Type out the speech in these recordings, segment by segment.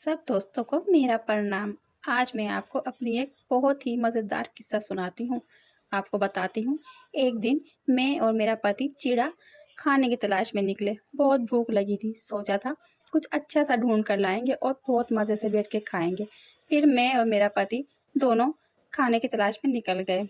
सब दोस्तों को मेरा प्रणाम। आज मैं आपको अपनी एक बहुत ही मज़ेदार किस्सा सुनाती हूँ। आपको बताती हूँ। एक दिन मैं और मेरा पति चिड़ा खाने की तलाश में निकले। बहुत भूख लगी थी। सोचा था कुछ अच्छा सा ढूंढ कर लाएंगे और बहुत मज़े से बैठ के खाएंगे। फिर मैं और मेरा पति दोनों खाने की तलाश में निकल गए।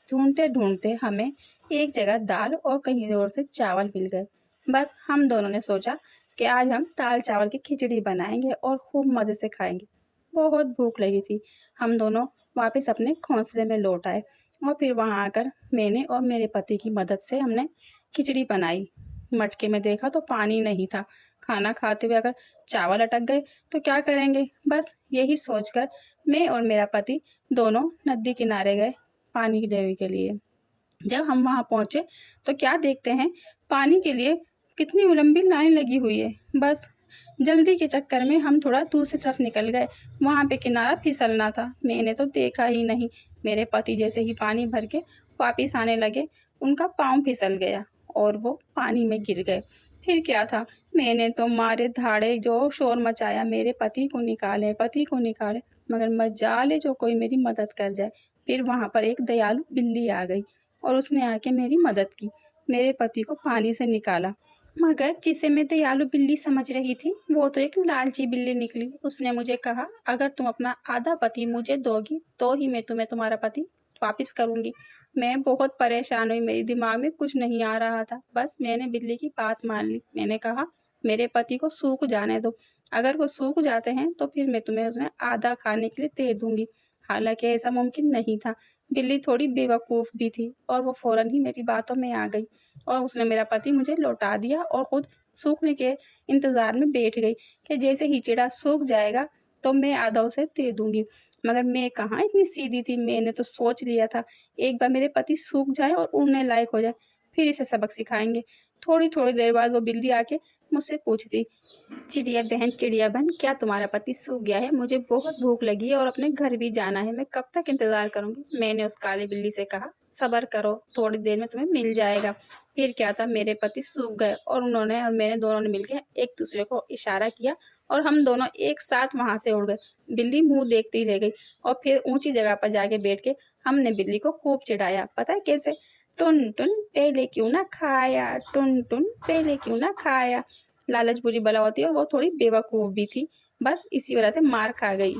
ढूंढते ढूंढते हमें एक जगह दाल और कहीं और से चावल मिल गए। बस हम दोनों ने सोचा कि आज हम दाल चावल की खिचड़ी बनाएंगे और खूब मज़े से खाएंगे। बहुत भूख लगी थी। हम दोनों वापस अपने घोंसले में लौट आए और फिर वहां आकर मैंने और मेरे पति की मदद से हमने खिचड़ी बनाई। मटके में देखा तो पानी नहीं था। खाना खाते हुए अगर चावल अटक गए तो क्या करेंगे। बस यही सोचकर मैं और मेरा पति दोनों नदी किनारे गए पानी लेने के लिए। जब हम वहां पहुंचे तो क्या देखते हैं, पानी के लिए कितनी लंबी लाइन लगी हुई है। बस जल्दी के चक्कर में हम थोड़ा दूसरी तरफ निकल गए। वहां पे किनारा फिसलना था। मैंने तो देखा ही नहीं। मेरे पति जैसे ही पानी भर के वापिस आने लगे, उनका पाँव फिसल गया और वो पानी में गिर गए। फिर क्या था, मैंने तो मारे धाड़े जो शोर मचाया, मेरे पति को निकाले, मगर मजाल जो कोई मेरी मदद कर जाए। फिर वहां पर एक दयालु बिल्ली आ गई और उसने आके मेरी मदद की, मेरे पति को पानी से निकाला। मगर जिसे मैं दयालु बिल्ली समझ रही थी वो तो एक लालची बिल्ली निकली। उसने मुझे कहा, अगर तुम अपना आधा पति मुझे दोगी तो ही मैं तुम्हें तुम्हारा पति वापिस करूंगी। मैं बहुत परेशान हुई। मेरे दिमाग में कुछ नहीं आ रहा था। बस मैंने बिल्ली की बात मान ली। मैंने कहा, मेरे पति को सूख जाने दो। अगर वो सूख जाते हैं तो फिर मैं तुम्हें उसने आधा खाने के लिए दे दूंगी। हालांकि ऐसा मुमकिन नहीं था। बिल्ली थोड़ी बेवकूफ़ भी थी और वो फ़ौरन ही मेरी बातों में आ गई और उसने मेरा पति मुझे लौटा दिया और ख़ुद सूखने के इंतज़ार में बैठ गई कि जैसे ही चिड़ा सूख जाएगा तो मैं आधा उसे दे दूंगी। मगर मैं कहाँ इतनी सीधी थी। मैंने तो सोच लिया था एक बार मेरे पति सूख जाए और उड़ने लायक हो जाए फिर इसे सबक सिखाएंगे। थोड़ी थोड़ी देर बाद वो बिल्ली आके मुझसे पूछती, चिड़िया बहन, क्या तुम्हारा पति सूख गया है? मुझे बहुत भूख लगी है और अपने घर भी जाना है। मैं कब तक इंतजार करूंगी? मैंने उस काली बिल्ली से कहा, सब्र करो, थोड़ी देर में तुम्हें मिल जाएगा। फिर क्या था, मेरे पति सूख गए और उन्होंने और मैंने दोनों ने मिलकर एक दूसरे को इशारा किया और हम दोनों एक साथ वहां से उड़ गए। बिल्ली मुंह देखती रह गई और फिर ऊंची जगह पर जाके बैठ के हमने बिल्ली को खूब चिढ़ाया। पता है कैसे? टुन टुन पहले क्यों ना खाया, टुन टुन पहले क्यों ना खाया। लालच बुरी बला होती है और वो थोड़ी बेवकूफ़ भी थी। बस इसी वजह से मार खा गई।